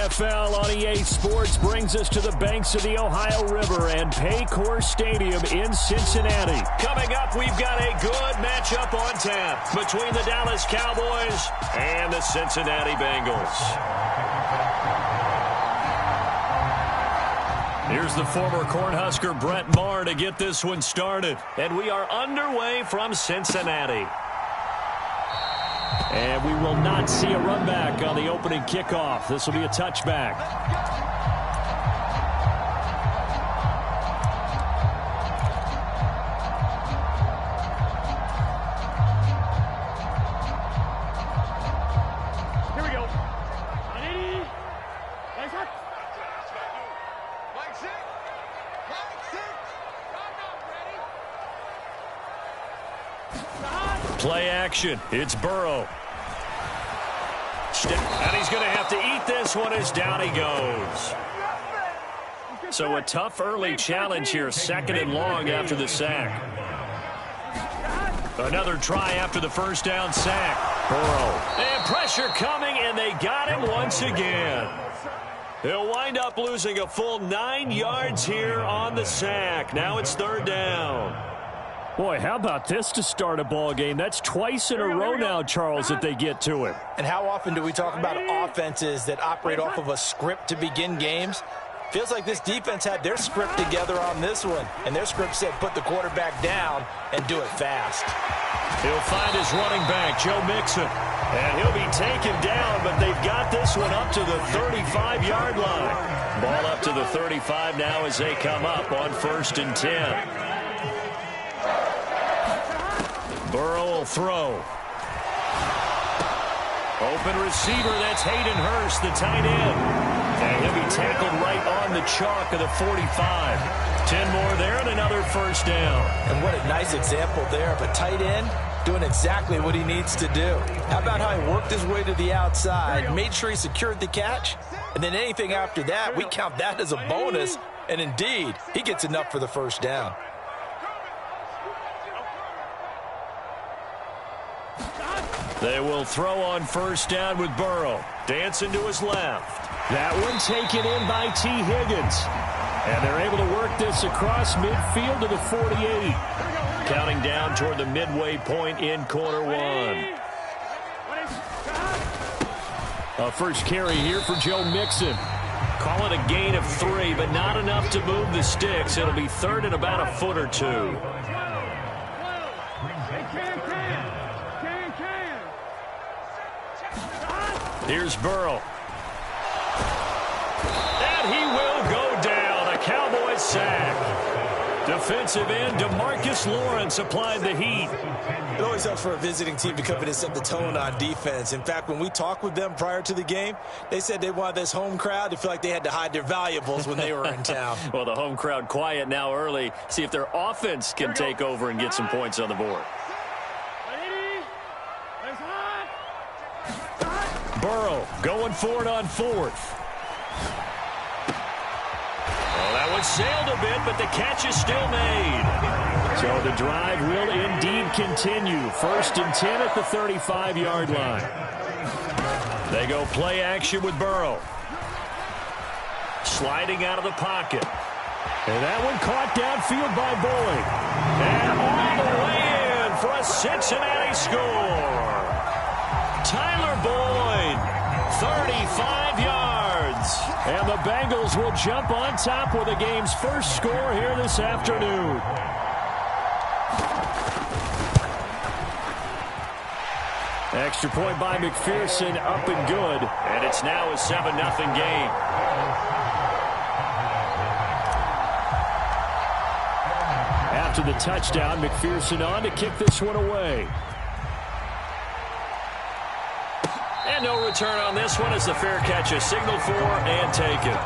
NFL on EA Sports brings us to the banks of the Ohio River and Paycor Stadium in Cincinnati. Coming up, we've got a good matchup on tap between the Dallas Cowboys and the Cincinnati Bengals. Here's the former Cornhusker Brett Maher to get this one started. And we are underway from Cincinnati. And we will not see a run back on the opening kickoff. This will be a touchback. Here we go. Play action. It's Burrow. And he's going to have to eat this one as down he goes. So a tough early challenge here, 2nd and long after the sack. Another try after the first down sack. Burrow. And pressure coming, and they got him once again. He'll wind up losing a full 9 yards here on the sack. Now it's 3rd down. Boy, how about this to start a ball game? That's twice in a row now, Charles, that they get to it. And how often do we talk about offenses that operate off of a script to begin games? Feels like this defense had their script together on this one. And their script said put the quarterback down and do it fast. He'll find his running back, Joe Mixon. And he'll be taken down, but they've got this one up to the 35-yard line. Ball up to the 35 now as they come up on 1st and 10. Burrow will throw. Open receiver, that's Hayden Hurst, the tight end. And he'll be tackled right on the chalk of the 45. 10 more there and another 1st down. And what a nice example there of a tight end doing exactly what he needs to do. How about how he worked his way to the outside, made sure he secured the catch, and then anything after that, we count that as a bonus. And indeed, he gets enough for the 1st down. They will throw on 1st down with Burrow. Dancing to his left. That one taken in by T. Higgins. And they're able to work this across midfield to the 48. Counting down toward the midway point in quarter 1. A first carry here for Joe Mixon. Call it a gain of 3, but not enough to move the sticks. It'll be 3rd and about a foot or 2. Here's Burrow. And he will go down. A Cowboys sack. Defensive end DeMarcus Lawrence applied the heat. It always helps for a visiting team to come in and set the tone on defense. In fact, when we talked with them prior to the game, they said they wanted this home crowd to feel like they had to hide their valuables when they were in town. Well, the home crowd quiet now early. See if their offense can take over and get some points on the board. Burrow going for it on 4th. Well, that one sailed a bit, but the catch is still made. So the drive will indeed continue. 1st and 10 at the 35-yard line. They go play action with Burrow. Sliding out of the pocket. And that one caught downfield by Boyd. And all the way in for a Cincinnati score. Tyler Boyd, 35 yards. And the Bengals will jump on top with the game's first score here this afternoon. Extra point by McPherson, up and good. And it's now a 7-0 game. After the touchdown, McPherson on to kick this one away. And no return on this one as the fair catch is signaled for and taken.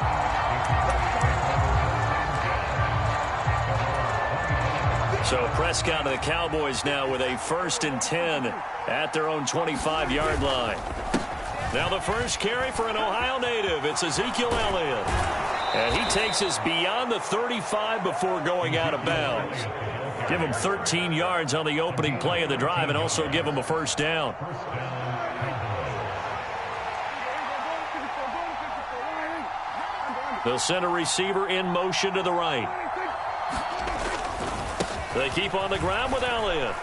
So Prescott and the Cowboys now with a 1st and 10 at their own 25-yard line. Now the first carry for an Ohio native. It's Ezekiel Elliott. And he takes us beyond the 35 before going out of bounds. Give him 13 yards on the opening play of the drive and also give him a 1st down. They'll send a receiver in motion to the right. They keep on the ground with Elliott.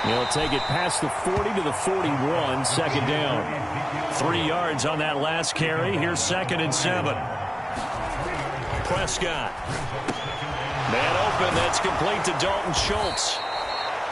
He'll take it past the 40 to the 41, second down. 3 yards on that last carry. Here's 2nd and 7. Prescott. Man open. That's complete to Dalton Schultz.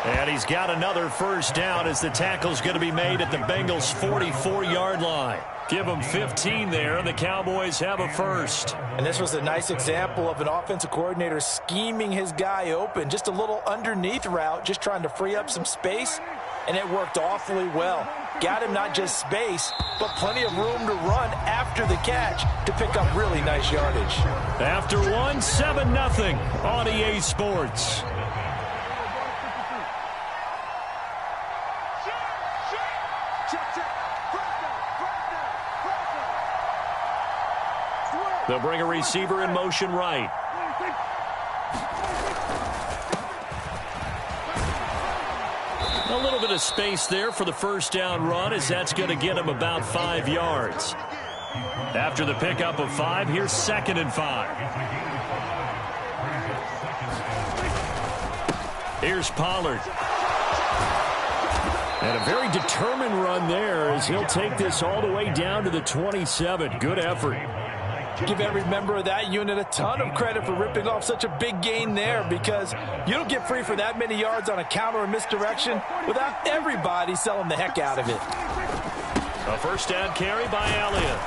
And he's got another first down as the tackle's going to be made at the Bengals' 44-yard line. Give them 15 there, and the Cowboys have a first. And this was a nice example of an offensive coordinator scheming his guy open. Just a little underneath route, just trying to free up some space, and it worked awfully well. Got him not just space, but plenty of room to run after the catch to pick up really nice yardage. After one, 7-0 on EA Sports. They'll bring a receiver in motion right. A little bit of space there for the first down run, as that's going to get him about 5 yards. After the pickup of 5, here's 2nd and 5. Here's Pollard. And a very determined run there as he'll take this all the way down to the 27. Good effort. Give every member of that unit a ton of credit for ripping off such a big gain there, because you don't get free for that many yards on a counter or misdirection without everybody selling the heck out of it. A first down carry by Elliott.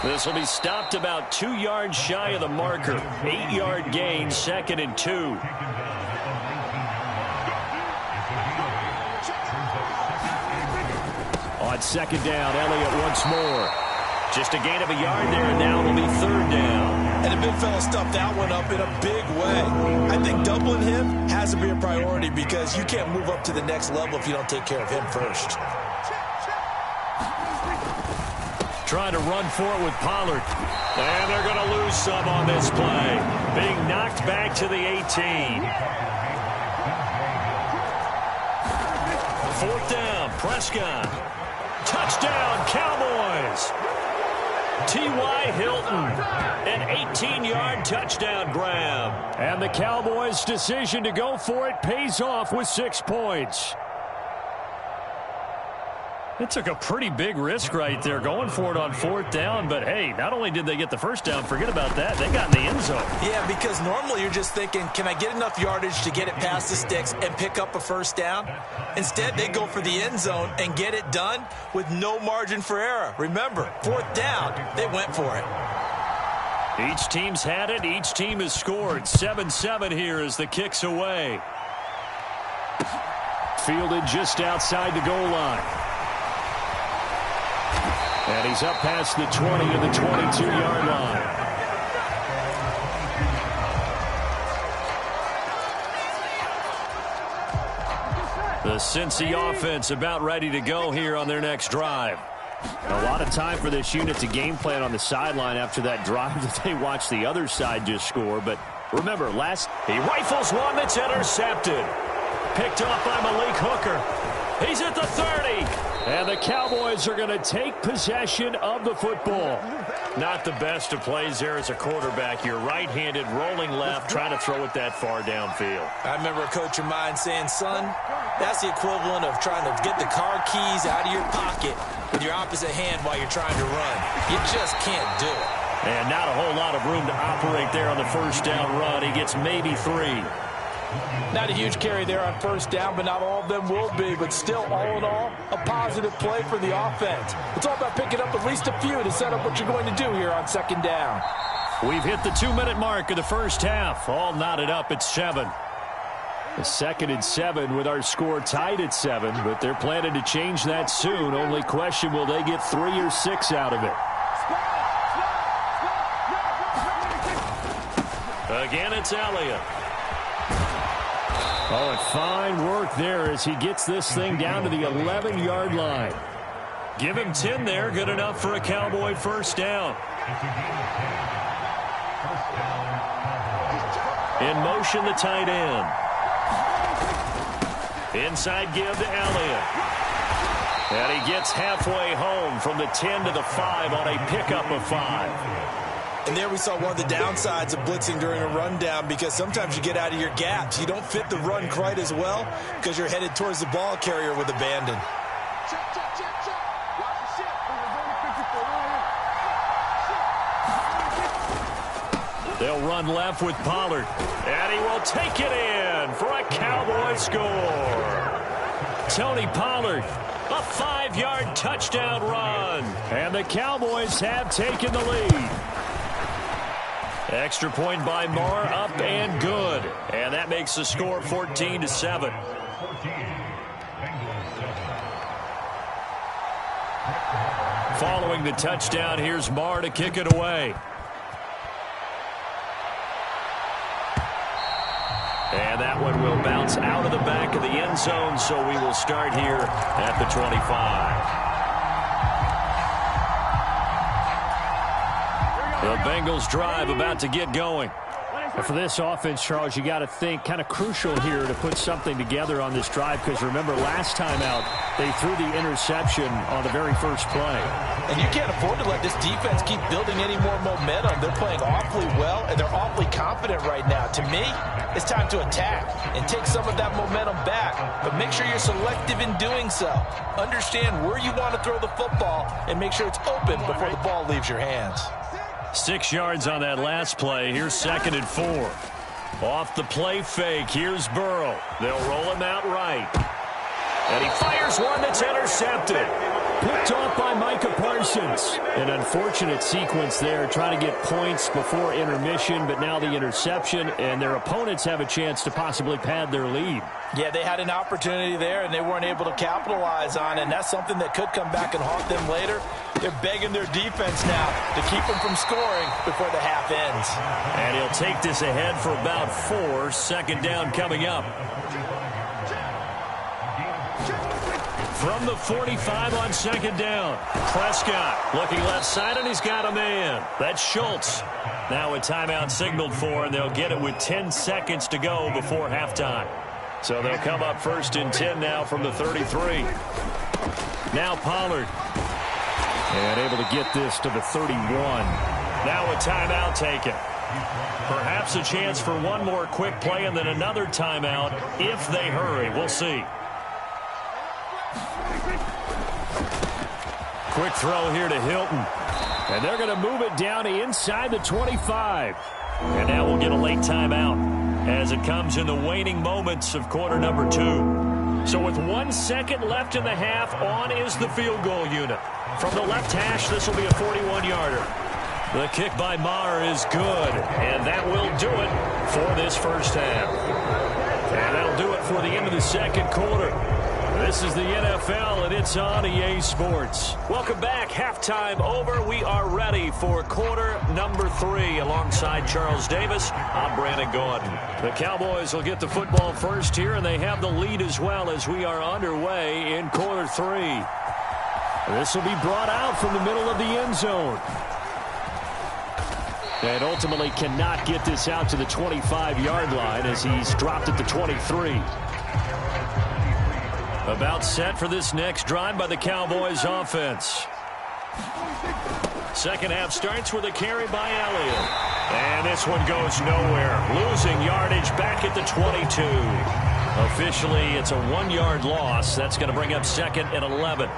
This will be stopped about 2 yards shy of the marker. 8-yard gain, 2nd and 2. On second down, Elliott once more. Just a gain of a yard there, and now it'll be 3rd down. And the big fella stuffed that one up in a big way. I think doubling him has to be a priority, because you can't move up to the next level if you don't take care of him first. Trying to run for it with Pollard. And they're going to lose some on this play. Being knocked back to the 18. 4th down, Prescott. Touchdown, Cowboys. T.Y. Hilton, an 18-yard touchdown grab. And the Cowboys' decision to go for it pays off with 6 points. It took a pretty big risk right there going for it on 4th down, but hey, not only did they get the first down, forget about that, they got in the end zone. Yeah, because normally you're just thinking, can I get enough yardage to get it past the sticks and pick up a first down? Instead, they go for the end zone and get it done with no margin for error. Remember, 4th down, they went for it. Each team's had it, each team has scored. 7-7 here as the kick's away. Fielded just outside the goal line. And he's up past the 20 to the 22-yard line. The Cincy offense about ready to go here on their next drive. A lot of time for this unit to game plan on the sideline after that drive that they watched the other side just score. But remember, he rifles one that's intercepted. Picked off by Malik Hooker. He's at the 30. And the Cowboys are going to take possession of the football. Not the best of plays there as a quarterback. You're right-handed, rolling left, trying to throw it that far downfield. I remember a coach of mine saying, son, that's the equivalent of trying to get the car keys out of your pocket with your opposite hand while you're trying to run. You just can't do it. And not a whole lot of room to operate there on the first down run. He gets maybe 3. Not a huge carry there on first down, but not all of them will be. But still, all in all, a positive play for the offense. It's all about picking up at least a few to set up what you're going to do here on second down. We've hit the 2-minute mark of the first half. All knotted up at 7. A 2nd and 7 with our score tied at 7, but they're planning to change that soon. Only question, will they get 3 or 6 out of it? Again, it's Elliott. Oh, and fine work there as he gets this thing down to the 11-yard line. Give him 10 there. Good enough for a Cowboy first down. In motion, the tight end. Inside give to Elliott. And he gets halfway home from the 10 to the 5 on a pickup of 5. And there we saw one of the downsides of blitzing during a rundown, because sometimes you get out of your gaps. You don't fit the run quite as well because you're headed towards the ball carrier with abandon. They'll run left with Pollard. And he will take it in for a Cowboy score. Tony Pollard, a 5-yard touchdown run. And the Cowboys have taken the lead. Extra point by Marr, up and good. And that makes the score 14-7. Following the touchdown, here's Marr to kick it away. And that one will bounce out of the back of the end zone, so we will start here at the 25. The Bengals drive about to get going. And for this offense, Charles, you got to think kind of crucial here to put something together on this drive, because remember last time out they threw the interception on the very first play. And you can't afford to let this defense keep building any more momentum. They're playing awfully well, and they're awfully confident right now. To me, it's time to attack and take some of that momentum back, but make sure you're selective in doing so. Understand where you want to throw the football and make sure it's open before the ball leaves your hands. 6 yards on that last play. Here's 2nd and 4. Off the play fake, here's Burrow. They'll roll him out right. And he fires one that's intercepted. Picked off by Micah Parsons. An unfortunate sequence there, trying to get points before intermission, but now the interception, and their opponents have a chance to possibly pad their lead. Yeah, they had an opportunity there, and they weren't able to capitalize on it, and that's something that could come back and haunt them later. They're begging their defense now to keep them from scoring before the half ends. And he'll take this ahead for about 4. 2nd down coming up. From the 45 on 2nd down. Prescott looking left side, and he's got a man. That's Schultz. Now a timeout signaled for, and they'll get it with 10 seconds to go before halftime. So they'll come up 1st and 10 now from the 33. Now Pollard. And able to get this to the 31. Now a timeout taken. Perhaps a chance for one more quick play and then another timeout if they hurry. We'll see. Quick throw here to Hilton. And they're going to move it down to inside the 25. And now we'll get a late timeout as it comes in the waning moments of quarter number 2. So with 1 second left in the half, on is the field goal unit. From the left hash, this will be a 41-yarder. The kick by Marr is good, and that will do it for this first half. And that'll do it for the end of the second quarter. This is the NFL, and it's on EA Sports. Welcome back. Halftime over. We are ready for quarter number 3. Alongside Charles Davis, I'm Brandon Gordon. The Cowboys will get the football first here, and they have the lead as well as we are underway in quarter 3. This will be brought out from the middle of the end zone. And ultimately cannot get this out to the 25-yard line as he's dropped at the 23. About set for this next drive by the Cowboys offense. Second half starts with a carry by Elliott. And this one goes nowhere. Losing yardage back at the 22. Officially, it's a 1-yard loss. That's going to bring up 2nd and 11.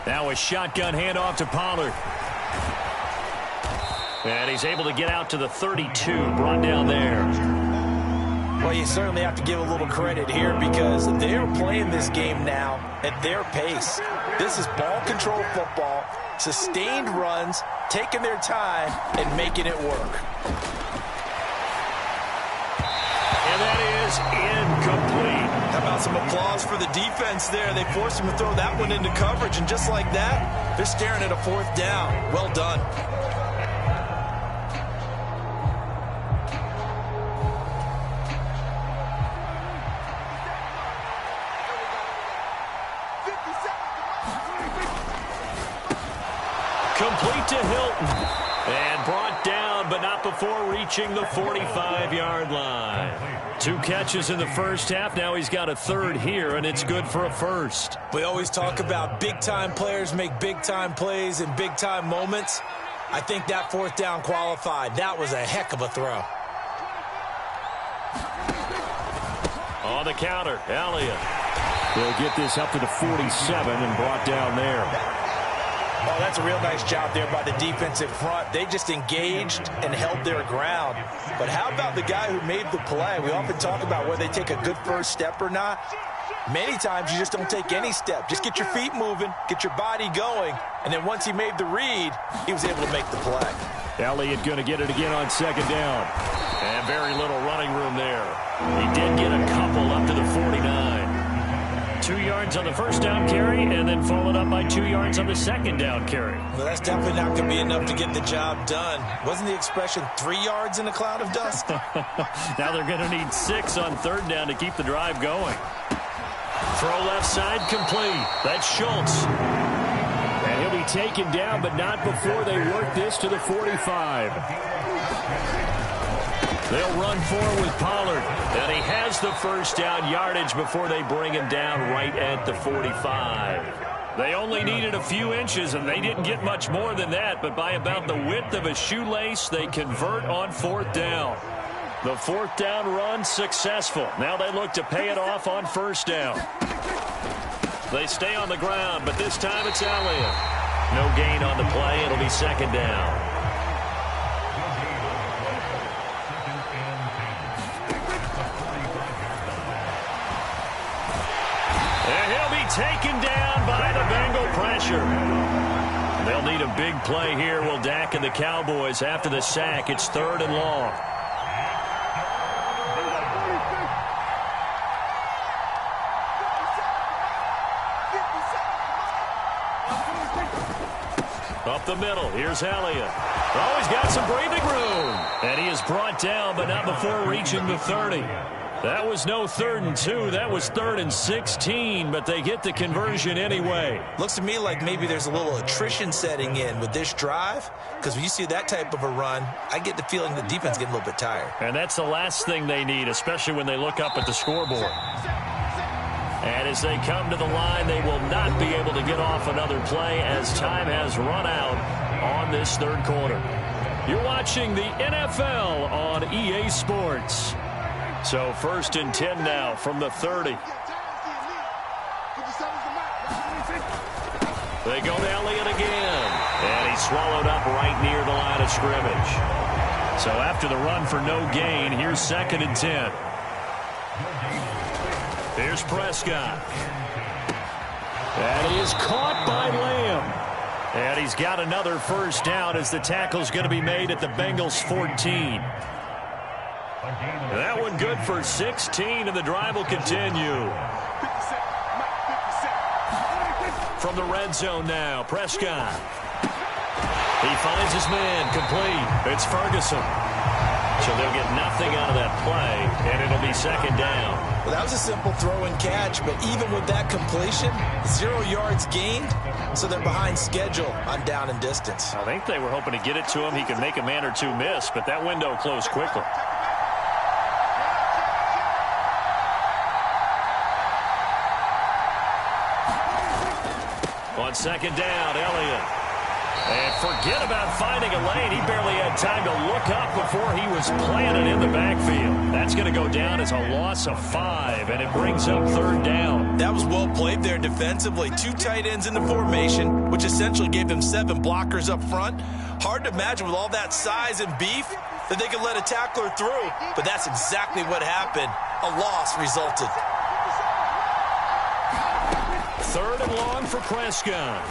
Now a shotgun handoff to Pollard. And he's able to get out to the 32, brought down there. Well, you certainly have to give a little credit here because they're playing this game now at their pace. This is ball control football, sustained runs, taking their time, and making it work. And that is incomplete. How about some applause for the defense there? They forced him to throw that one into coverage, and just like that, they're staring at a 4th down. Well done. Complete to Hilton. And brought down down, but not before reaching the 45-yard line. 2 catches in the first half. Now he's got a third here, and it's good for a first. We always talk about big-time players make big-time plays in big-time moments. I think that 4th down qualified. That was a heck of a throw. On the counter, Elliott. They'll get this up to the 47 and brought down there. Oh, that's a real nice job there by the defensive front. They just engaged and held their ground. But how about the guy who made the play? We often talk about whether they take a good first step or not. Many times you just don't take any step. Just get your feet moving, get your body going, and then once he made the read, he was able to make the play. Elliott going to get it again on 2nd down. And very little running room there. He did get a couple up to the 49. 2 yards on the first down carry, and then followed up by 2 yards on the 2nd down carry. Well, that's definitely not going to be enough to get the job done. Wasn't the expression 3 yards in a cloud of dust? Now they're going to need 6 on 3rd down to keep the drive going. Throw left side complete. That's Schultz. And he'll be taken down, but not before they work this to the 45. They'll run forward with Pollard. And he has the first down yardage before they bring him down right at the 45. They only needed a few inches, and they didn't get much more than that. But by about the width of a shoelace, they convert on 4th down. The 4th down run successful. Now they look to pay it off on 1st down. They stay on the ground, but this time it's Elliott. No gain on the play. It'll be 2nd down. And he'll be taken down by the Bengal pressure. They'll need a big play here. Will Dak and the Cowboys after the sack. It's 3rd and long. Up the middle, here's Elliott. Oh, he's got some breathing room. And he is brought down, but not before reaching the 30. That was no 3rd and 2. That was 3rd and 16, but they get the conversion anyway. Looks to me like maybe there's a little attrition setting in with this drive, because when you see that type of a run, I get the feeling the defense getting a little bit tired. And that's the last thing they need, especially when they look up at the scoreboard. And as they come to the line, they will not be able to get off another play as time has run out on this 3rd quarter. You're watching the NFL on EA Sports. So 1st and 10 now from the 30. They go to Elliott again. And he's swallowed up right near the line of scrimmage. So after the run for no gain, here's 2nd and 10. Here's Prescott. And he is caught by Lamb. And he's got another first down as the tackle's going to be made at the Bengals 14. That one good for 16, and the drive will continue. From the red zone now, Prescott. He finds his man, complete. It's Ferguson. So they'll get nothing out of that play, and it'll be 2nd down. Well, that was a simple throw and catch, but even with that completion, 0 yards gained, so they're behind schedule on down and distance. I think they were hoping to get it to him. He could make a man or two miss, but that window closed quickly. On 2nd down, Elliott. And forget about finding a lane. He barely had time to look up before he was planted in the backfield. That's going to go down as a loss of 5, and it brings up 3rd down. That was well played there defensively. 2 tight ends in the formation, which essentially gave them 7 blockers up front. Hard to imagine with all that size and beef that they could let a tackler through, but that's exactly what happened. A loss resulted. 3rd and long for Prescott.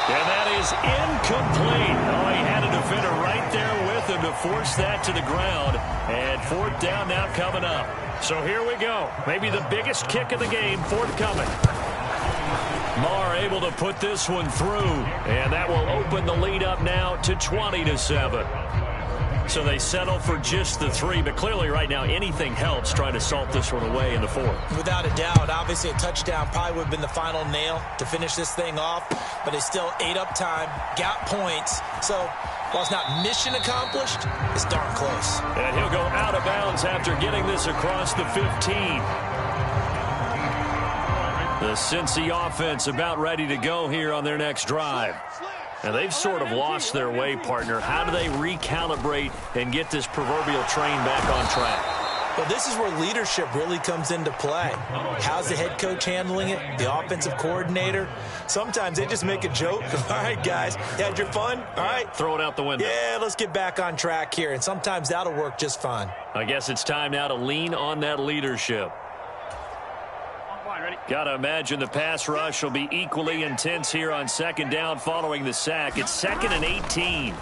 And that is incomplete. Oh, he had a defender right there with him to force that to the ground. And 4th down now coming up. So here we go. Maybe the biggest kick of the game forthcoming. Marr able to put this one through. And that will open the lead up now to 20-7. So they settle for just the 3, but clearly right now anything helps trying to salt this one away in the 4th. Without a doubt, obviously a touchdown probably would have been the final nail to finish this thing off, but it's still 8 up time, got points. So While it's not mission accomplished, it's darn close. And he'll go out of bounds after getting this across the 15. The Cincy offense about ready to go here on their next drive. And they've sort of lost their way, partner. How do they recalibrate and get this proverbial train back on track? Well, this is where leadership really comes into play. How's the head coach handling it? The offensive coordinator? Sometimes they just make a joke. All right, guys, you had your fun? All right. Throw it out the window. Yeah, let's get back on track here. And sometimes that'll work just fine. I guess it's time now to lean on that leadership. Got to imagine the pass rush will be equally intense here on second down following the sack. It's 2nd and 18.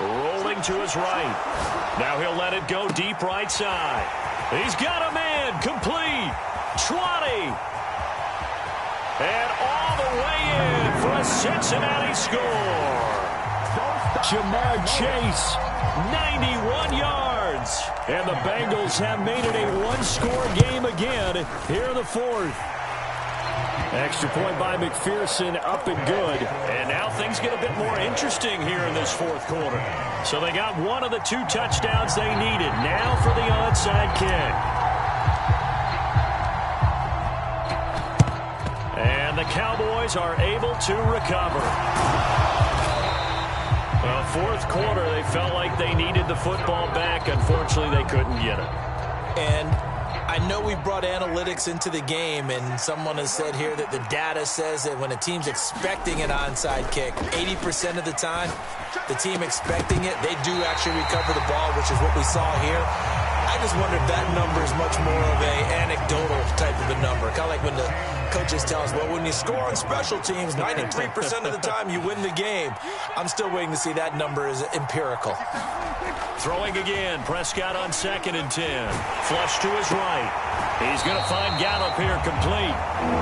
Rolling to his right. Now he'll let it go deep right side. He's got a man. Complete. 20. And all the way in for a Cincinnati score. Jamar Chase, 91 yards. And the Bengals have made it a one-score game again here in the fourth. Extra point by McPherson, up and good. And now things get a bit more interesting here in this fourth quarter. So they got one of the 2 touchdowns they needed. Now for the onside kick. And the Cowboys are able to recover. Well, fourth quarter, they felt like they needed the football back. Unfortunately, they couldn't get it. And I know we brought analytics into the game, and someone has said here that the data says that when a team's expecting an onside kick, 80% of the time, the team expecting it, they do actually recover the ball, which is what we saw here. I just wonder if that number is much more of a anecdotal type of a number. Kind of like when the coaches tell us, well, when you score on special teams, 93% of the time you win the game. I'm still waiting to see that number is empirical. Throwing again. Prescott on 2nd and 10. Flush to his right. He's going to find Gallup here complete.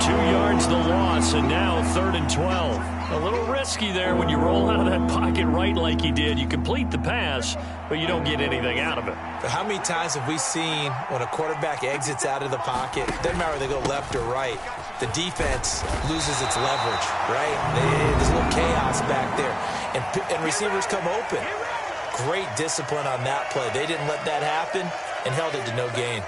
2 yards the loss, and now 3rd and 12. A little risky there when you roll out of that pocket right like he did. You complete the pass, but you don't get anything out of it. But how many times have we seen when a quarterback exits out of the pocket, doesn't matter whether they go left or right, the defense loses its leverage, right? There's a little chaos back there, and receivers come open. Great discipline on that play. They didn't let that happen and held it to no gain.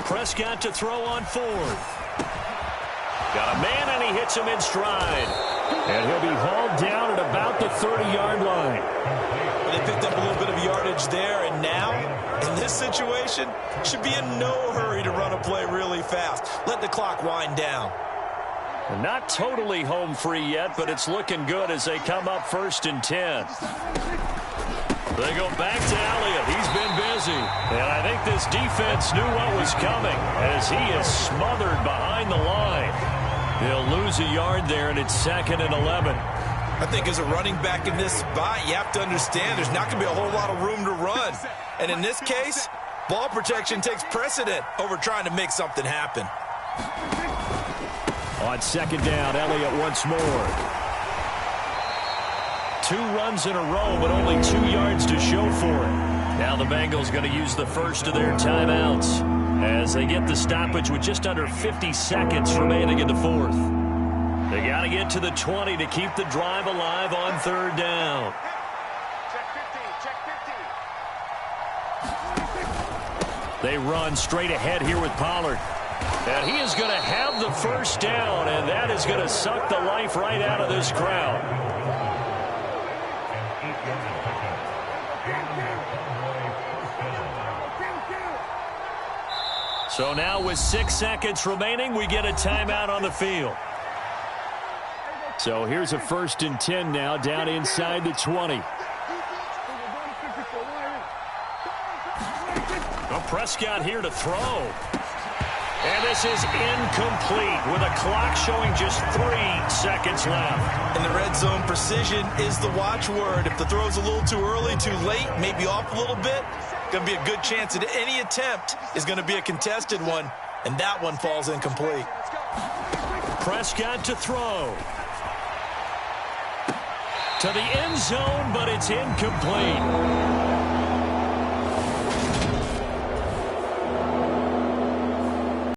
Prescott to throw on 4th. Got a man, and he hits him in stride. And he'll be hauled down at about the 30-yard line. Well, they picked up a little bit of yardage there, and now, in this situation, should be in no hurry to run a play really fast. Let the clock wind down. Not totally home free yet, but it's looking good as they come up 1st and 10. They go back to Elliott. He's been busy. And I think this defense knew what was coming as he is smothered behind the line. He'll lose a yard there, and it's 2nd and 11. I think as a running back in this spot, you have to understand there's not going to be a whole lot of room to run. And in this case, ball protection takes precedent over trying to make something happen. On 2nd down, Elliott once more. 2 runs in a row, but only 2 yards to show for it. Now the Bengals going to use the first of their timeouts as they get the stoppage with just under 50 seconds remaining in the fourth. They got to get to the 20 to keep the drive alive on 3rd down. They run straight ahead here with Pollard. And he is going to have the first down, and that is going to suck the life right out of this crowd. So now with 6 seconds remaining, we get a timeout on the field. So here's a 1st and 10 now, down inside the 20. Well, Prescott here to throw. And this is incomplete with a clock showing just 3 seconds left. In the red zone, precision is the watchword. If the throw's a little too early, too late, maybe off a little bit, going to be a good chance that any attempt is going to be a contested one. And that one falls incomplete. Prescott to throw. To the end zone, but it's incomplete.